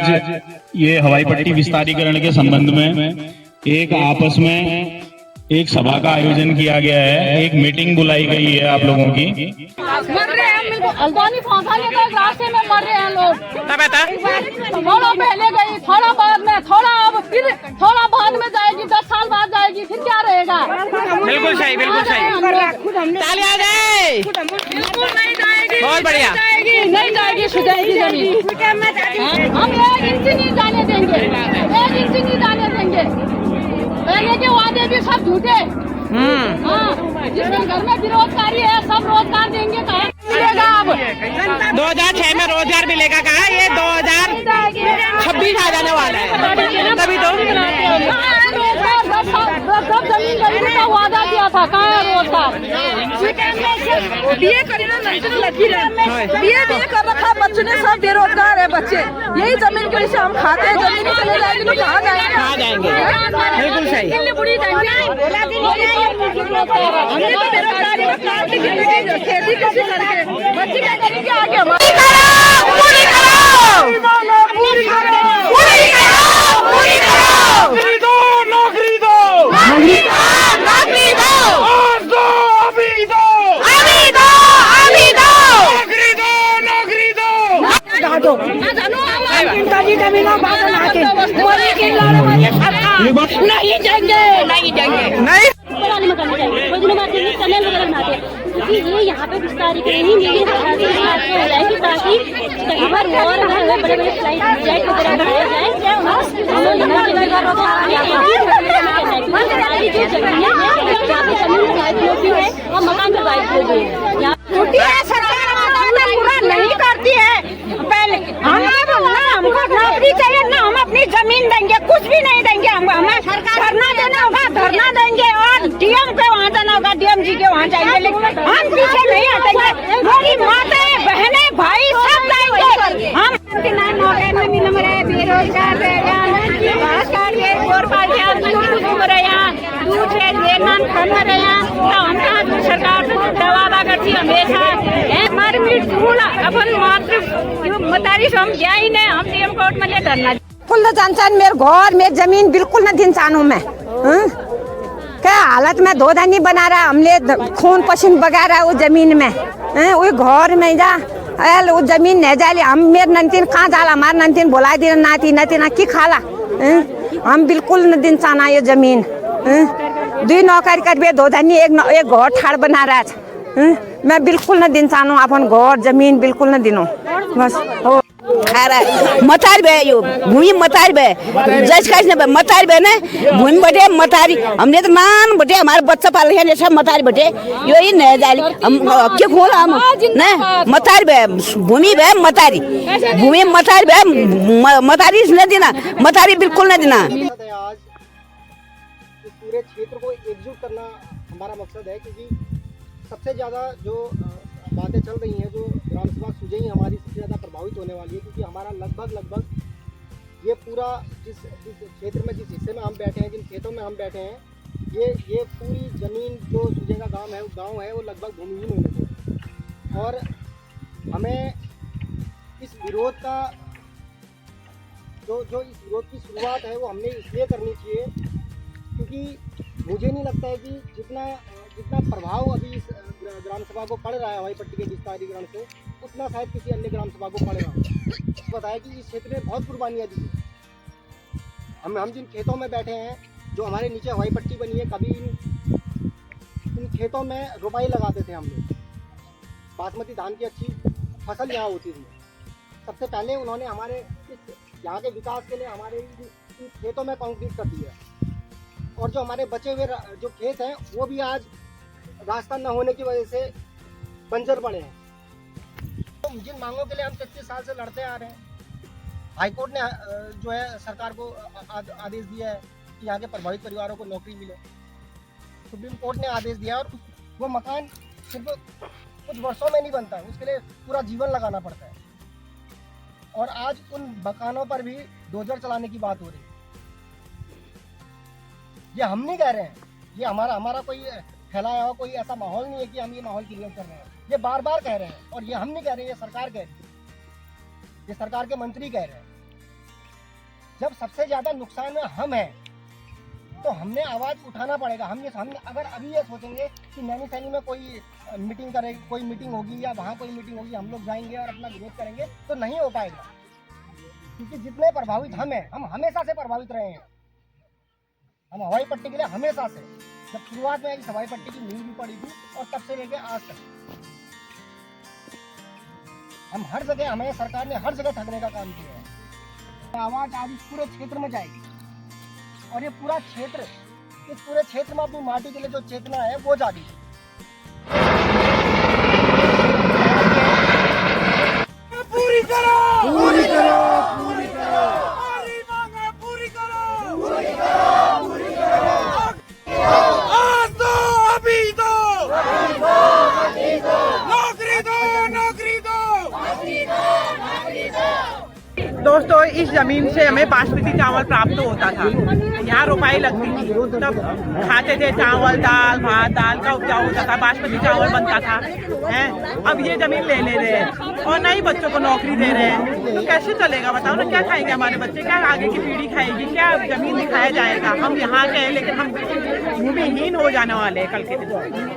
आज ये हवाई पट्टी विस्तारीकरण के संबंध में एक आपस में एक सभा का आयोजन किया गया है, एक मीटिंग बुलाई गई है आप लोगों की। मर रहे हैं, मेरे को अल्बानी फांसा लेकर रास्ते में मर रहे हैं लोग। थोड़ा पहले गई, थोड़ा बाद में, थोड़ा अब फिर थोड़ा बाद में जाएगी, 10 साल बाद जाएगी, फिर क्या रहेगा? बिल्कुल सही, बिल्कुल सही। तालियां जाए। बिल्कुल नहीं जाएगी, बहुत बढ़िया। नहीं जाएगी, सुधरेगी जमीन। हम 1 इंच नहीं जाने देंगे, 1 इंच नहीं जाने देंगे। पहले के वादे भी सब झूठे। हाँ, जिसके घर में बेरोजगारी है सब रोजगार देंगे, कहाँ मिलेगा? अब 2006 में रोजगार मिलेगा, कहा ये 2026 आ जाने वाला है, तभी तो सब जमीन खरीदने का वादा किया था, कहाँ है रोजगार? बीए कर रखा है बच्चों ने, सब बेरोजगार है बच्चे। यही जमीन के से हम खाते हैं, जमीन चले जाएंगे तो कहाँ जाएंगे? कहाँ जाएंगे? बिल्कुल सही। हमने तो बेरोजगारी में काम की खेती कैसे करेंगे? बच्चे क्या करेंगे आगे? नौकरी दो, नौकरी दो, आज दो, अभी दो, अभी दो, अभी दो, नौकरी दो, नौकरी दो। नहीं देंगे, नहीं देंगे, नहीं क्योंकि ये यहाँ पे विस्तारीकरण ही मेरी हाथ से हो जाएगी, ताकि कहीं पर और बड़े बड़े फ्लाइट जेट वगैरह बनाए जाए। जो जमीन है और मकान पूरा नहीं करती है। पहले हमको नौकरी चाहिए ना, हम अपनी जमीन देंगे, कुछ भी नहीं देंगे। हमें धरना देना होगा, धरना देंगे, और डीएम के वहाँ जाना होगा, डीएम जी के वहाँ जाएंगे, लेकिन हम पीछे नहीं हटेंगे। हमारी माताएं, बहनें, भाई सब जाएंगे। हम मौके में मिल रहे बेरोजगार सरकार दवा करती हमेशा हमारे अपन मात्र मतारी हम जाए नहीं, हम डीएम कोर्ट में ले धरना। कुल जानसान मेरे घर में जमीन बिल्कुल न इंसान हूँ मैं। क्या हालत में दो धनी बना रहा, हमने खून पसीन बगा रहा वो जमीन में। वो घर में जा वो जमीन नहीं जाली, हम मेरे नंतीन कहाँ जाला, हमारे नंतीन बोला दी नाती नाती ना की खाला। हम बिल्कुल न दिन चाना ये जमीन। 2 नौकरी कर दो धनी एक घर ठाड़ बना रहा था। मैं बिल्कुल न दिन चाहूँ अपन घर जमीन बिल्कुल न दिनों बस हो मतारी बे यो भूमि मतारी बे जज काज ने मतारी बे ने भूमि बटे मतारी हमने तो मान बटे हमारे बच्चा पाल रहे हैं सब मतारी बटे यो ही नहीं जाली हम क्या खोला हम ने मतारी बे भूमि बे मतारी भूमि मतारी बे मतारी न देना मतारी बिल्कुल न देना। आज इस पूरे क्षेत्र को एकजुट करना हमारा मकसद है, क्योंकि सबसे ज़्यादा जो बातें चल रही हैं, जो ग्राम सभा सुझाई हमारी सबसे ज़्यादा प्रभावित होने वाली है, क्योंकि हमारा लगभग ये पूरा जिस क्षेत्र में, जिस हिस्से में हम बैठे हैं, जिन खेतों में हम बैठे हैं, ये पूरी ज़मीन जो सुझे का गाँव है वो लगभग भूमिहीन होने को। और हमें इस विरोध का जो इस विरोध की शुरुआत है वो हमने इसलिए करनी चाहिए, क्योंकि मुझे नहीं लगता है कि जितना प्रभाव अभी इस ग्राम सभा को पड़ रहा है हवाई पट्टी के विस्तारीकरण से, उतना शायद किसी अन्य ग्राम सभा को पड़ रहा हो। बताया कि इस क्षेत्र में बहुत कुर्बानियाँ दी हैं। हम जिन खेतों में बैठे हैं, जो हमारे नीचे हवाई पट्टी बनी है, कभी इन खेतों में रोपाई लगाते थे हम लोग, बासमती धान की अच्छी फसल यहाँ होती थी। सबसे पहले उन्होंने हमारे यहाँ के विकास के लिए हमारे इन खेतों में कंक्रीट कर दिया, और जो हमारे बचे हुए जो खेत हैं वो भी आज रास्ता न होने की वजह से बंजर पड़े हैं। तो जिन मांगों के लिए हम 33 साल से लड़ते आ रहे हैं, हाईकोर्ट ने जो है सरकार को आदेश दिया है कि यहाँ के प्रभावित परिवारों को नौकरी मिले। सुप्रीम कोर्ट ने आदेश दिया, और वो मकान सिर्फ कुछ वर्षों में नहीं बनता, उसके लिए पूरा जीवन लगाना पड़ता है। और आज उन मकानों पर भी डोजर चलाने की बात हो रही है। ये हम नहीं कह रहे हैं, ये हमारा कोई फैलाया हुआ कोई ऐसा माहौल नहीं है कि हम ये माहौल क्रिएट कर रहे हैं। ये बार बार कह रहे हैं, और ये हम नहीं कह रहे हैं, ये सरकार कह रही है, ये सरकार के मंत्री कह रहे हैं जब सबसे ज्यादा नुकसान में हम हैं तो हमने आवाज उठाना पड़ेगा। हम अगर अभी ये सोचेंगे कि नैनीसैनी में कोई मीटिंग करे, कोई मीटिंग होगी या वहाँ कोई मीटिंग होगी, हम लोग जाएंगे और अपना विरोध करेंगे तो नहीं हो पाएगा, क्योंकि जितने प्रभावित हम हमेशा से प्रभावित रहे हैं। हम हवाई पट्टी के लिए हमेशा से, जब शुरुआत में इस हवाई पट्टी की नींव भी पड़ी थी और तब से लेके आज तक हम हर जगह, हमें सरकार ने हर जगह ठगने का काम किया है। आवाज आज इस पूरे क्षेत्र में जाएगी और ये पूरा क्षेत्र, इस पूरे क्षेत्र में अपनी माटी के लिए जो चेतना है वो जागी। पूरी करो, पूरी करो, पूरी करो, हमारी मांगे पूरी करो, पूरी करो, पूरी करो। आज दो, अभी दो, नौकरी दो, नौकरी दो, नौकरी दो, नौकरी दो। दोस्तों, इस जमीन से हमें बासमती चावल प्राप्त होता था। यहाँ रुपाई लगती थी, तब खाते थे चावल, दाल भात, दाल का उपजाऊ होता था, बासमती चावल बनता था। हैं अब ये जमीन ले रहे हैं और नई बच्चों को नौकरी दे रहे हैं, तो कैसे चलेगा बताओ ना? क्या खाएंगे हमारे बच्चे? क्या आगे की पीढ़ी खाएगी? क्या जमीन दिखाया जाएगा? हम यहाँ के हैं लेकिन हम भूमिहीन हो जाने वाले हैं कल के दिन।